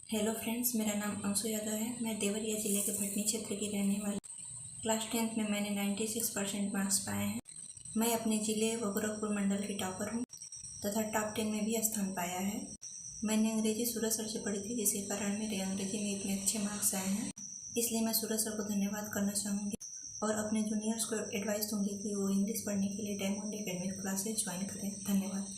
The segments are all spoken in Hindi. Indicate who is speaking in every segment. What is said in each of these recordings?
Speaker 1: हेलो फ्रेंड्स, मेरा नाम अंशु यादव है। मैं देवरिया ज़िले के भटनी क्षेत्र की रहने वाली। क्लास 10th में मैंने 96% मार्क्स पाए हैं। मैं अपने ज़िले व गोरखपुर मंडल की टॉपर हूँ तथा टॉप 10 में भी स्थान पाया है। मैंने अंग्रेजी सूरज सर से पढ़ी थी, जिसके कारण मेरे अंग्रेजी में इतने अच्छे मार्क्स आए हैं। इसलिए मैं सूरज सर को धन्यवाद करना चाहूँगी और अपने जूनियर्स को एडवाइस दूँगी कि वो इंग्लिश पढ़ने के लिए डायमंड एकेडमी क्लासेस ज्वाइन करें। धन्यवाद।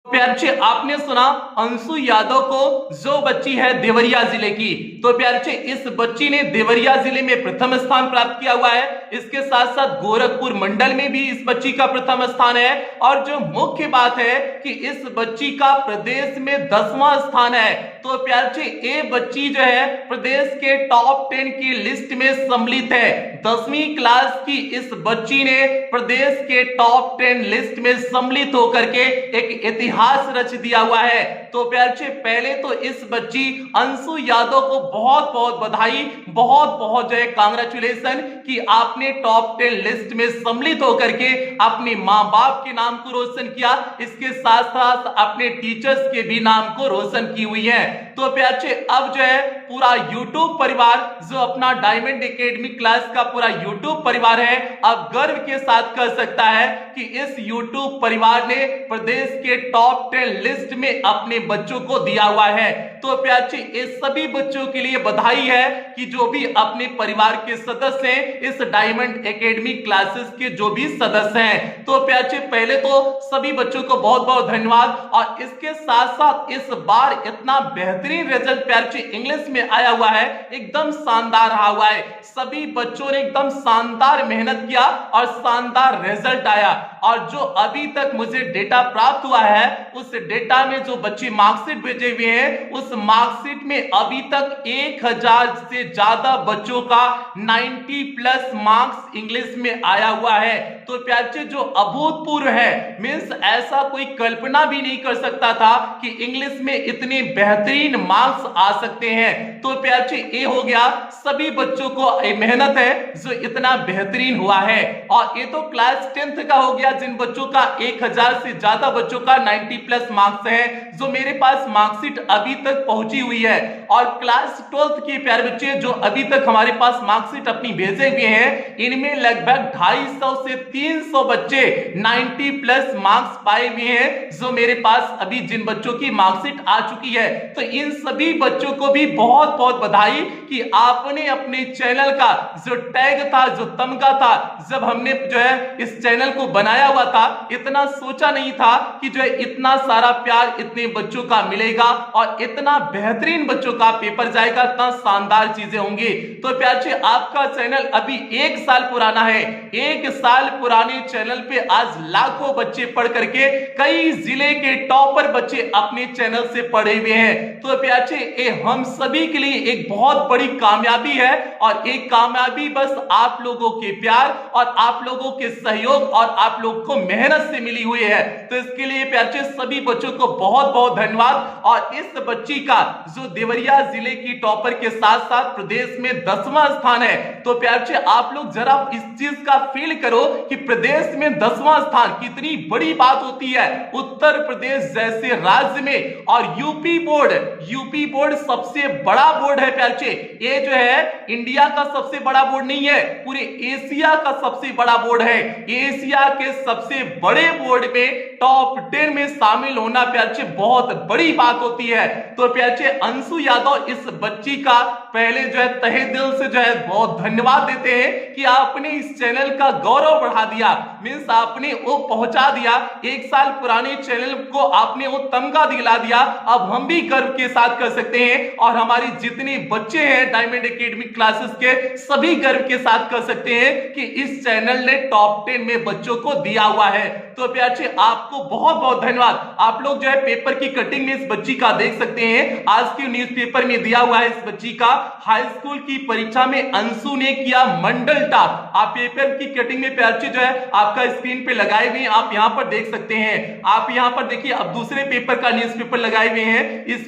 Speaker 2: प्यार बच्चे, आपने सुना अंशु यादव को, जो बच्ची है देवरिया जिले की। तो प्यार बच्चे, इस बच्ची ने देवरिया जिले में प्रथम स्थान प्राप्त किया हुआ है। इसके साथ साथ गोरखपुर मंडल में भी इस बच्ची का प्रथम स्थान है। और जो मुख्य बात है कि इस बच्ची का प्रदेश में 10वां स्थान है। तो प्यार बच्चे, ये बच्ची जो है प्रदेश के टॉप 10 की लिस्ट में सम्मिलित है। 10वीं क्लास की इस बच्ची ने प्रदेश के टॉप 10 लिस्ट में सम्मिलित होकर के एक इतिहास रच दिया हुआ है। तो प्यार बच्चे, पहले तो इस बच्ची अंशु यादव को बहुत बहुत बधाई, बहुत बहुत जो है कांग्रेचुलेशन कि आपने टॉप 10 लिस्ट में सम्मिलित होकर के अपने मां बाप के नाम को रोशन किया। इसके साथ साथ अपने टीचर्स के भी नाम को रोशन की हुई है। तो प्यार बच्चे, अब जो है पूरा यूट्यूब परिवार, जो अपना डायमंड एकेडमी क्लास का पूरा यूट्यूब परिवार है, अब गर्व के साथ कह सकता है कि इस यूट्यूब परिवार ने प्रदेश के टॉप 10 लिस्ट में अपने बच्चों को दिया हुआ है। तो प्यार बच्चे, इस सभी बच्चों के लिए बधाई है कि जो भी अपने परिवार के सदस्य हैं, इस डायमंड एकेडमी क्लासेस के जो भी सदस्य हैं। तो प्यार बच्चे, पहले तो सभी बच्चों को बहुत बहुत धन्यवाद। और इसके साथ साथ इस बार इतना बेहतरीन रिजल्ट प्यार बच्चे इंग्लिश में आया हुआ है, एकदम शानदार रहा हुआ है। सभी बच्चों ने एकदम शानदार मेहनत किया और शानदार रिजल्ट आया। और जो अभी तक मुझे डेटा प्राप्त हुआ है, उस डेटा में जो बच्चे मार्कशीट भेजे हुए हैं, उस मार्कशीट में अभी तक 1000 से ज्यादा बच्चों का 90+ मार्क्स इंग्लिश में आया हुआ है। तो प्यार बच्चे, जो अभूतपूर्व है, मींस ऐसा कोई कल्पना भी नहीं कर सकता था कि इंग्लिश में इतने बेहतरीन मार्क्स आ सकते हैं। तो प्यार बच्चे, ये हो गया सभी बच्चों को मेहनत है जो इतना बेहतरीन हुआ है। और ये तो क्लास 10th का हो गया, जिन बच्चों का 1000 से ज्यादा बच्चों का 90+ मार्क्स है, जो मेरे पास मार्कशीट अभी तक पहुंची हुई है। और क्लास 12th के प्यार बच्चे जो अभी तक हमारे पास मार्कशीट अपनी भेजे हुए हैं, इनमें लगभग 250 से 300 बच्चे 90+ मार्क्स पाए हुए हैं, जो मेरे पास अभी जिन बच्चों की मार्कशीट आ चुकी है। तो इन सभी बच्चों को भी बहुत बहुत बधाई कि आपने अपने चैनल का जो टैग था, जो तमगा था, जब हमने जो है इस चैनल को बनाया हुआ था, इतना सोचा नहीं था कि जो है इतना सारा प्यार इतने बच्चों का मिलेगा और इतना बेहतरीन बच्चों का पेपर जाएगा, इतना शानदार चीजें होंगी। तो प्यार से आपका चैनल अभी 1 साल पुराना है। 1 साल पुराने चैनल पे आज लाखों बच्चे पढ़ करके कई जिले के टॉपर बच्चे अपने चैनल से पढ़े हुए हैं। तो प्यार से ये हम सभी के लिए एक बहुत बड़ी कामयाबी है। और एक कामयाबी बस आप लोगों के प्यार और आप लोगों के सहयोग और आप लोगों को मेहनत से मिली हुई है। तो इसके लिए प्यार से सभी बच्चों को बहुत बहुत धन्यवाद। और इस बच्ची का जो देवरिया जिले की टॉपर के साथ साथ प्रदेश में 10वां स्थान है। तो प्यार से आप लोग जरा इस चीज का फील करो कि प्रदेश में 10वां स्थान कितनी बड़ी बात होती है। उत्तर प्रदेश जैसे राज्य में, और यूपी बोर्ड सबसे बड़ा बोर्ड है प्यार से। ये जो है इंडिया का सबसे बड़ा बोर्ड नहीं है, पूरे एशिया का सबसे बड़ा बोर्ड है। एशिया के सबसे बड़े बोर्ड में टॉप 10 में शामिल होना प्यार से बहुत बड़ी बात होती है। तो प्यार से अंशु यादव इस बच्ची का पहले जो है तहे दिल से जो है बहुत धन्यवाद देते हैं कि आपने इस चैनल का गौरव बढ़ा दिया, मींस आपने वो पहुंचा दिया। 1 साल पुराने चैनल को आपने वो तमगा दिला दिया। अब हम भी गर्व के साथ कर सकते हैं और हमारी जितने बच्चे हैं डायमंड एकेडमी क्लासेस के, सभी गर्व के साथ कर सकते हैं कि इस चैनल ने टॉप 10 में बच्चों को दिया हुआ है। तो प्यार से आपको बहुत बहुत धन्यवाद। आप लोग जो है पेपर की कटिंग में इस बच्ची का देख सकते हैं, आज के न्यूज़पेपर में दिया हुआ है इस बच्ची का। हाई स्कूल की परीक्षा में अंशु ने किया मंडल टॉप। आप पेपर की कटिंग में प्यार से जो है आपका स्क्रीन पे लगाए हुए हैं, आप यहां पर देख सकते हैं। आप यहां पर देखिए, अब दूसरे पेपर का न्यूज़पेपर लगाए हुए हैं, इस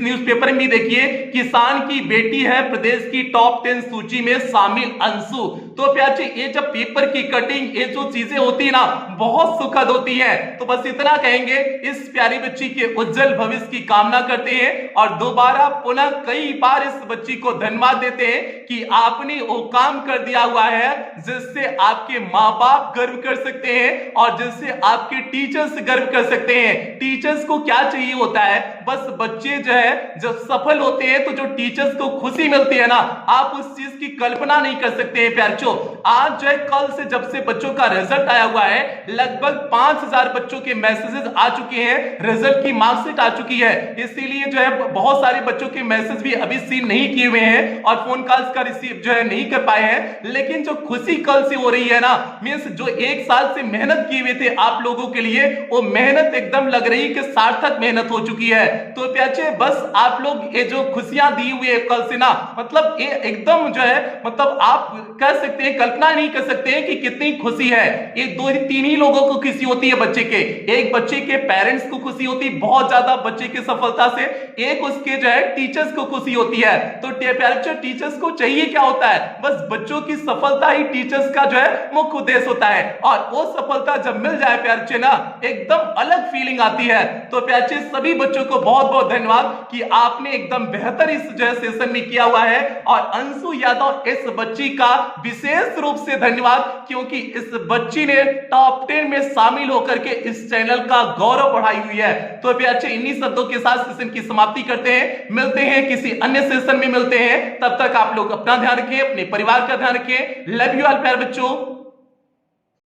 Speaker 2: न्यूज़पेपर में देखिए किसान की बेटी है प्रदेश की टॉप 10 सूची में शामिल अंशु। तो प्यार से ये जब पेपर की कटिंग, ये जो चीजें होती है ना, बहुत बहुत सुखद होती है। तो बस इतना कहेंगे, इस प्यारी बच्ची के उज्जवल भविष्य की कामना करते हैं और दोबारा पुनः कई बार इस बच्ची को धन्यवाद देते हैं कि आपने वो काम कर दिया हुआ है जिससे आपके माँ बाप गर्व कर सकते हैं और जिससे आपके टीचर्स गर्व कर सकते हैं। टीचर्स को क्या चाहिए होता है, बस बच्चे जो है जब सफल होते हैं तो जो टीचर्स को खुशी मिलती है ना, आप उस चीज की कल्पना नहीं कर सकते हैं प्यारचो। आज जो है कल से जब से बच्चों का रिजल्ट आया हुआ है, लगभग 5000 बच्चों के मैसेजेस आ चुके हैं, रिजल्ट की मार्कशीट आ चुकी है। इसीलिए जो है बहुत सारे बच्चों के मैसेज भी अभी सीन नहीं किए हुए हैं और फोन कॉल्स का रिसीव जो है नहीं कर पाए हैं। लेकिन जो खुशी कल से हो रही है ना, मींस जो 1 साल से मेहनत किए हुए थे आप लोगों के लिए, वो मेहनत एकदम लग रही कि सार्थक मेहनत हो चुकी है। तो प्याचे बस आप लोग ये जो खुशियां दी हुई है कल से ना, मतलब ये एकदम जो है, मतलब आप कह सकते हैं, कल्पना नहीं कर सकते हैं कि कितनी खुशी है। ये 2-3 ही लोगों को खुशी होती है बच्चे के, एक बच्चे के पेरेंट्स को खुशी होती है बहुत ज्यादा बच्चे की सफलता से, एक उसके जो है टीचर्स को खुशी होती है। तो प्यारे टीचर्स को चाहिए क्या होता है, बस बच्चों की सफलता ही टीचर्स का जो है मुख्य उद्देश्य होता है। और वो सफलता जब मिल जाए प्यारे ना, एकदम अलग फीलिंग आती है। तो प्यारे सभी बच्चों को बहुत बहुत धन्यवाद कि आपने एकदम बेहतर इस जो है सेशन में किया हुआ है। और अंशु यादव इस बच्ची का विशेष रूप से धन्यवाद, क्योंकि इस बच्ची ने टॉप 10 में शामिल होकर के इस चैनल का गौरव बढ़ाई हुई है। तो प्यारे इन्हीं शब्दों के साथ सेशन की समाप्ति करते हैं, मिलते हैं किसी अन्य सेशन में मिलते हैं। तब तक आप लोग अपना ध्यान रखें, अपने परिवार का ध्यान रखें। लव यू ऑल प्यारे बच्चों।